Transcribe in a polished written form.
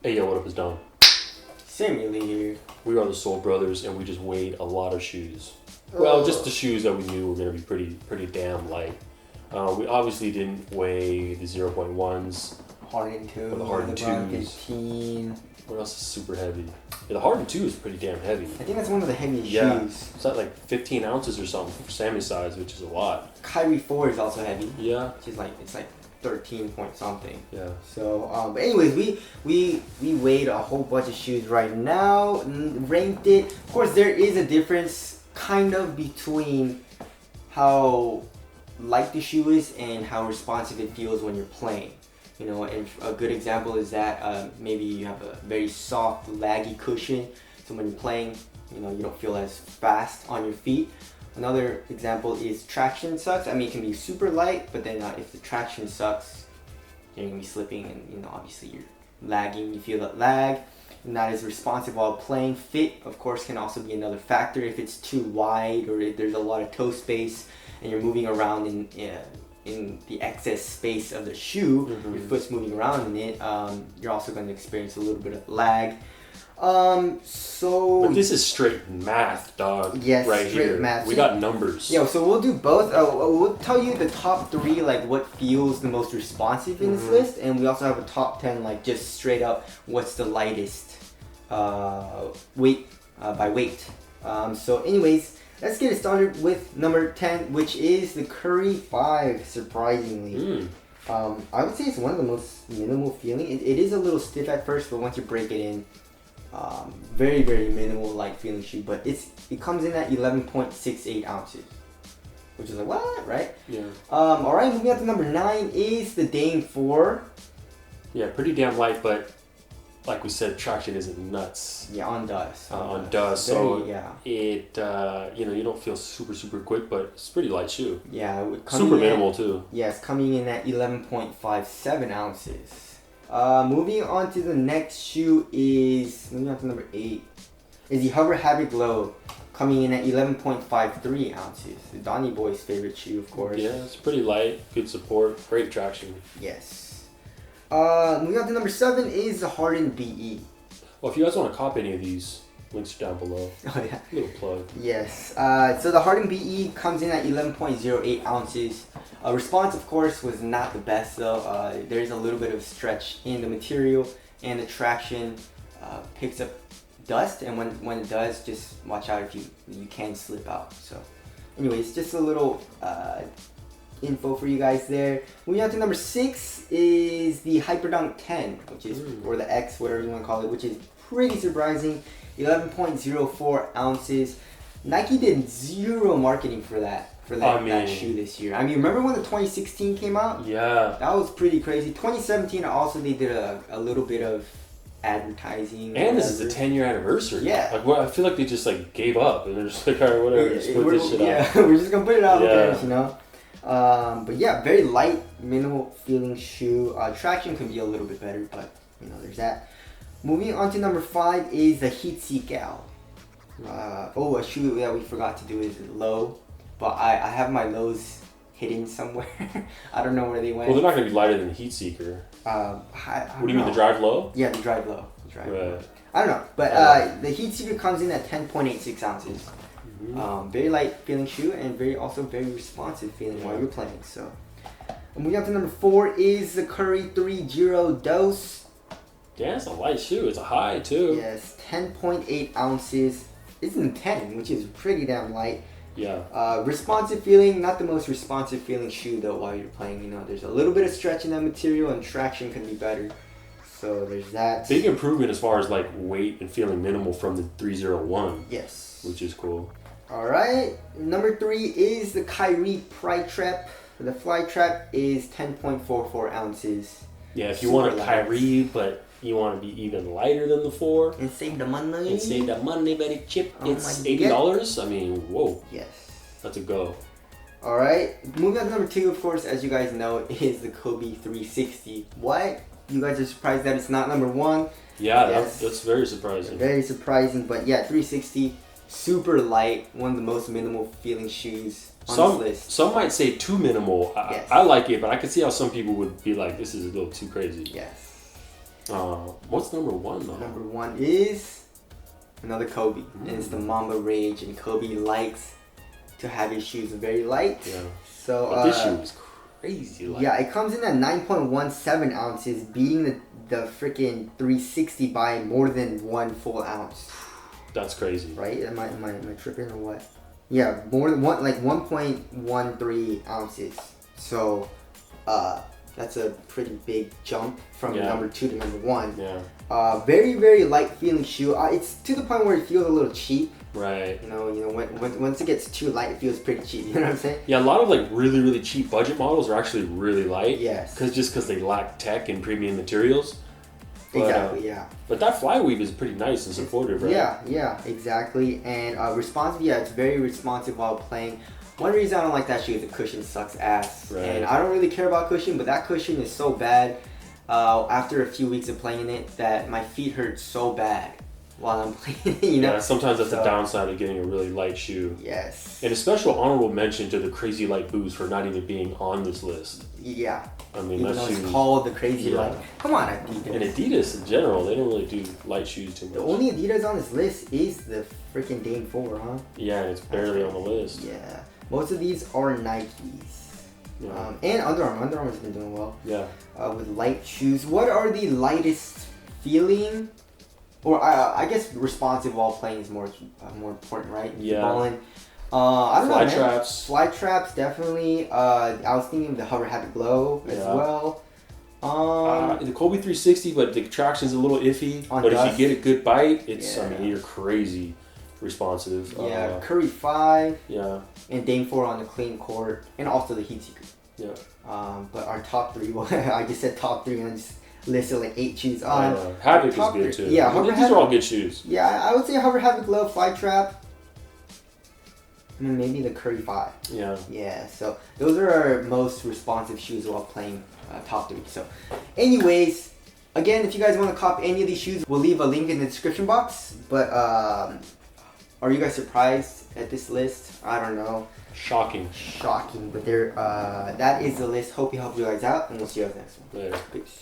Hey yo, what up is Don? Samuel here. We are the Soul Brothers, and we just weighed a lot of shoes. Well, just the shoes that we knew were going to be pretty damn light. We obviously didn't weigh the 0.1s. Harden 2. Or the Harden 2s. 15. What else is super heavy? Yeah, the Harden 2 is pretty damn heavy. I think that's one of the heaviest shoes. It's at like 15 ounces or something for Sammy's size, which is a lot. Kyrie 4 is also heavy. Yeah. Which is it's like 13 point something. Yeah. So, but anyways, we weighed a whole bunch of shoes right now, ranked it. Of course, there is a difference kind of between how light the shoe is and how responsive it feels when you're playing. You know, and a good example is that maybe you have a very soft, laggy cushion, so when you're playing, you know, you don't feel as fast on your feet. Another example is traction sucks. I mean, it can be super light, but then if the traction sucks, you're gonna be slipping, and you know, obviously you're lagging. You feel that lag, not as responsive while playing. Fit, of course, can also be another factor. If it's too wide or if there's a lot of toe space and you're moving around in the excess space of the shoe, your foot's moving around in it, you're also going to experience a little bit of lag. But this is straight math, dog. Yes, right straight here. math. We got numbers. Yeah, so we'll do both. We'll tell you the top 3, like what feels the most responsive in this list, and we also have a top 10, like just straight up what's the lightest weight by weight. So anyways, let's get it started with number 10, which is the Curry 5, surprisingly. I would say it's one of the most minimal feeling. It is a little stiff at first, but once you break it in, very, very minimal light feeling shoe. But it comes in at 11.68 ounces, which is like, what, right? Yeah. Alright, moving on to number 9 is the Dame 4. Yeah, pretty damn light, but like we said, traction isn't nuts. Yeah, on dust. On dust, so yeah. It you know, you don't feel super quick, but it's a pretty light shoe. Yeah, super minimal too. Yeah, it's coming in at 11.57 ounces. Moving on to the next shoe is moving on to number 8 is the Hover Havoc Low, coming in at 11.53 ounces. The Donny Boy's favorite shoe, of course. Yeah, it's pretty light, good support, great traction. Yes. Moving on to number 7 is the Harden BE. Well, if you guys want to copy any of these, links are down below. Oh yeah. Little plug. Yes. So the Harden BE comes in at 11.08 ounces. Response, of course, was not the best though. There's a little bit of stretch in the material, and the traction picks up dust, and when it does, just watch out if you can slip out. So, anyways, just a little info for you guys there. Moving on to number 6 is the Hyperdunk 10, which is or the X, whatever you want to call it, which is pretty surprising. 11.04 ounces. Nike did zero marketing for that shoe this year. I mean, remember when the 2016 came out? Yeah. That was pretty crazy. 2017 also they did a little bit of advertising. And this is the 10-year anniversary. Yeah. Like, well, I feel like they just like gave up and they're just like, all right, whatever, just put this shit out. Yeah, we're just gonna put it out there, you know. But yeah, very light, minimal feeling shoe. Traction can be a little bit better, but you know, there's that. Moving on to number 5 is the Heatseek Gal. A shoe that we forgot to do is low, but I have my lows hidden somewhere. I don't know where they went. Well, they're not going to be lighter than the Heat Seeker. What do you mean, the Drive Low? Yeah, the Drive Low. Right. I don't know, but the Heat Seeker comes in at 10.86 ounces. Very light feeling shoe, and also very responsive feeling while you're playing. So, moving on to number 4 is the Curry 3 Giro Dose. Yeah, it's a light shoe. It's a high too. Yes, 10.8 ounces. It's in 10, which is pretty damn light. Yeah. Responsive feeling, not the most responsive feeling shoe though while you're playing. You know, there's a little bit of stretch in that material, and traction can be better. So there's that. Big improvement as far as like weight and feeling minimal from the 301. Yes. Which is cool. All right. Number 3 is the Kyrie Fly Trap. The Fly Trap is 10.44 ounces. Yeah, if you want a Kyrie, but you want to be even lighter than the 4 and save the money. Very cheap. It's $80. I mean, whoa. Yes. That's a go. All right. Moving on to number 2, of course, as you guys know, is the Kobe 360. What? You guys are surprised that it's not number 1? Yeah, that's very surprising. Very surprising, but yeah, 360, super light, one of the most minimal feeling shoes on this list. Some might say too minimal. Yes. I like it, but I can see how some people would be like, this is a little too crazy. Yes. What's number one though? Number one is another Kobe, and it's the Mamba Rage. And Kobe likes to have his shoes very light. Yeah. So But this shoe is crazy light. yeah, it comes in at 9.17 ounces, beating the freaking 360 by more than 1 full ounce. That's crazy. Right? Am I tripping or what? Yeah, more than 1.13 ounces. So that's a pretty big jump from number 2 to number 1. Yeah. Very, very light feeling shoe. It's to the point where it feels a little cheap. Right. You know, once it gets too light, it feels pretty cheap. You know what I'm saying? Yeah, a lot of like really, really cheap budget models are actually really light. Yes. Because they lack tech and premium materials. But, Exactly. Yeah. But that flyweave is pretty nice and supportive, right? Yeah, exactly. And responsive. Yeah, it's very responsive while playing. One reason I don't like that shoe is the cushion sucks ass. Right. And I don't really care about cushion, but that cushion is so bad. After a few weeks of playing in it, that my feet hurt so bad while I'm playing. You know. Yeah, sometimes that's the downside of getting a really light shoe. Yes. And a special honorable mention to the crazy light boost for not even being on this list. Yeah. I mean, Even that though shoe. it's called the crazy light. Come on, Adidas. And Adidas in general, they don't really do light shoes too much. The only Adidas on this list is the freaking Dame 4, huh? Yeah, and it's barely on the list. Yeah. Most of these are Nikes. Yeah. And Under Armour. Under Armour's been doing well. Yeah. With light shoes. What are the lightest feeling? Or I guess responsive while playing is more important, right? Yeah. Balling. I don't know, Fly man. traps. Fly traps, definitely. I was thinking of the Hover Habit Glow as well. The Kobe 360, but the traction's a little iffy. On But dust. if you get a good bite, it's I Yeah. mean, you're crazy responsive. Yeah, Curry 5 Yeah. and Dame 4 on the clean court, and also the Heat Seeker. Yeah. But our top 3, well, I just said top 3 and just listed like 8 shoes. Havoc is top good three- too. yeah, I mean, Hover these are all good shoes. Yeah, I would say Hover Habit Glow, Fly Trap, and maybe the Curry 5. Yeah. Yeah, so those are our most responsive shoes while playing top 3. So, anyways, again, if you guys want to cop any of these shoes, we'll leave a link in the description box. But are you guys surprised at this list? I don't know. Shocking. Shocking, but that is the list. Hope you helped you guys out, and we'll see you guys next one. Later. Peace.